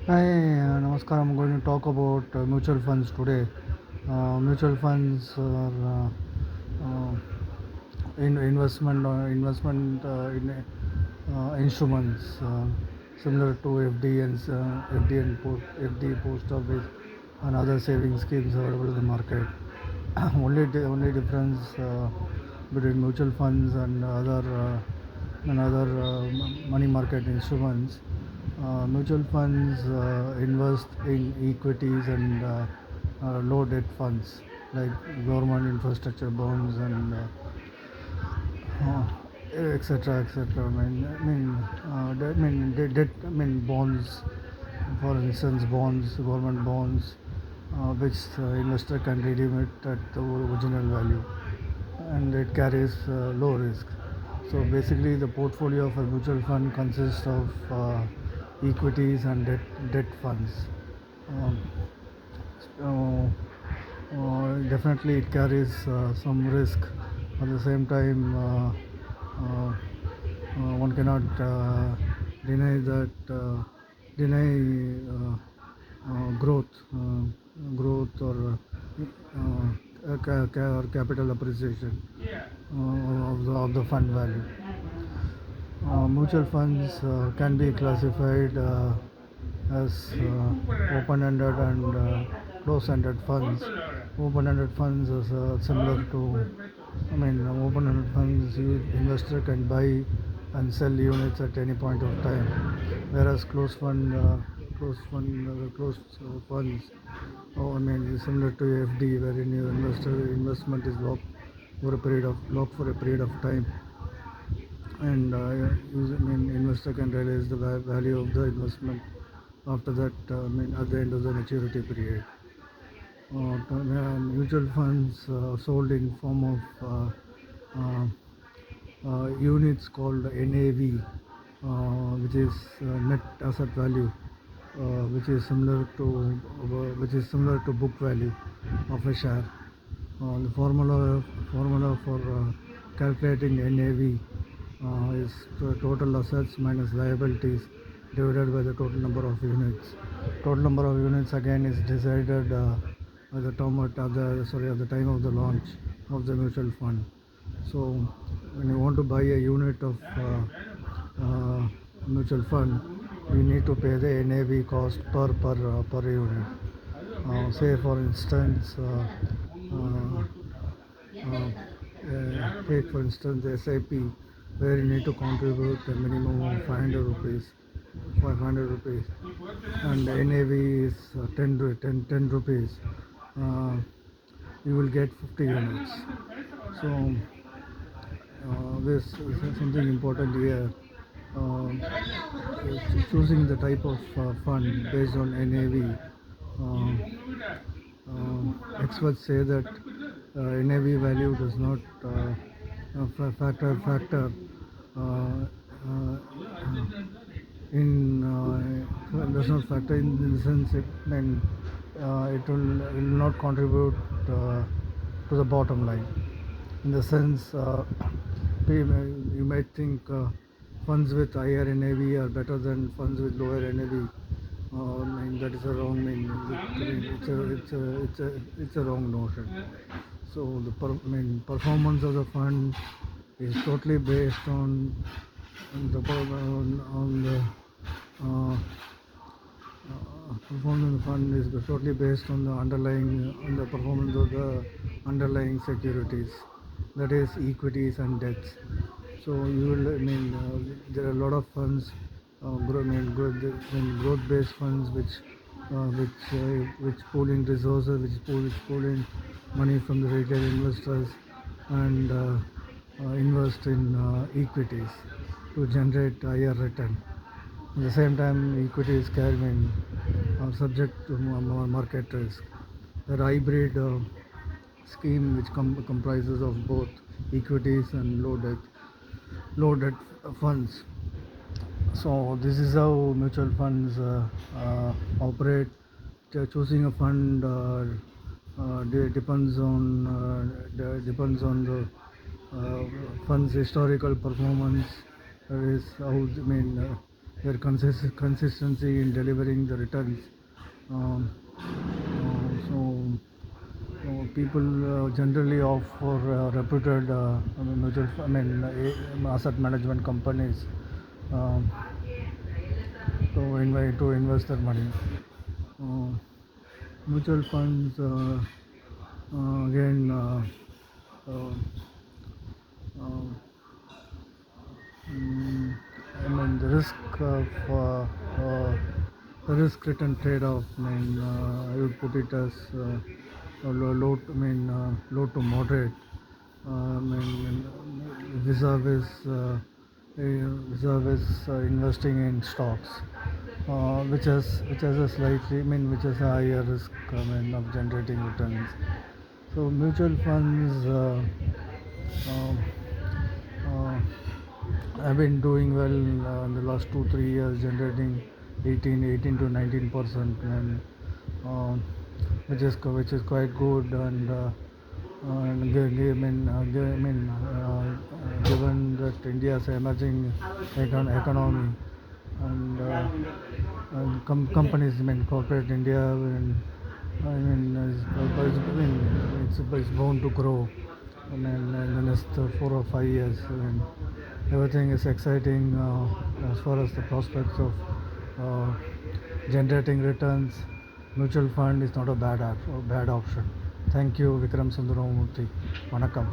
Hi, Namaskar. I'm going to talk about mutual funds today. Mutual funds are investment in instruments similar to FD, post office, and other saving schemes available in the market. Only difference between mutual funds and other money market instruments. Mutual funds invest in equities and low debt funds like government infrastructure bonds and etc. etc. Debt. Bonds. For instance, bonds, government bonds, which investor can redeem it at the original value, and it carries low risk. So basically, the portfolio of a mutual fund consists of equities and debt funds. Um, Definitely, it carries some risk. At the same time, one cannot deny that deny growth or capital appreciation of the fund value. Mutual funds can be classified as open-ended and close-ended funds. Open-ended funds is similar to, open-ended funds, investor can buy and sell units at any point of time, whereas closed funds, is similar to FD, wherein your investment is locked for a period of time, and investor can realize the value of the investment after that, at the end of the maturity period. Mutual funds sold in form of units called NAV, which is net asset value, which is similar to book value of a share. The formula for calculating NAV is the total assets minus liabilities divided by the total number of units. Total number of units again is decided at the time of the launch of the mutual fund. So when you want to buy a unit of mutual fund, you need to pay the NAV cost per unit. Say for instance, uh, take for instance the SIP, where you need to contribute a minimum of 500 rupees, 500 rupees, and the NAV is 10 rupees. Uh, you will get 50 units. So this is something important here. Choosing the type of fund based on NAV. Experts say that NAV value does not factor uh, uh, in does not factor in the sense it will not contribute to the bottom line. In the sense, you might think funds with higher NAV are better than funds with lower NAV. That is a wrong. It's a wrong notion. So performance of the fund is totally based on the uh, performance of the fund is totally based on the performance of the underlying securities, that is equities and debts. So you will there are a lot of funds, growth-based funds which pool in resources, which pool in money from the retail investors and invest in equities to generate higher return. At the same time, equities are subject to market risk. The hybrid scheme which comprises of both equities and low debt funds. So this is how mutual funds operate. Choosing a fund depends on the fund's historical performance. That is how their consistency in delivering the returns. Um, People generally opt for reputed asset management companies um, to invest their money. Uh, Mutual funds again. Uh, uh, Mm, I mean the risk return trade-off. I would put it as low to moderate. Vis-a-vis investing in stocks, which has a slightly, which has a higher risk, of generating returns. So mutual funds. Um uh, I've been doing well in the last 2 3 years, generating 18 to 19%, and um, which is quite good. Given that India is emerging economy, and companies, corporate India, it's bound to grow. In the next 4 or 5 years, everything is exciting as far as the prospects of uh, generating returns. Mutual fund is not a bad option. Thank you, Vikram Sundaramurthy. Vanakkam.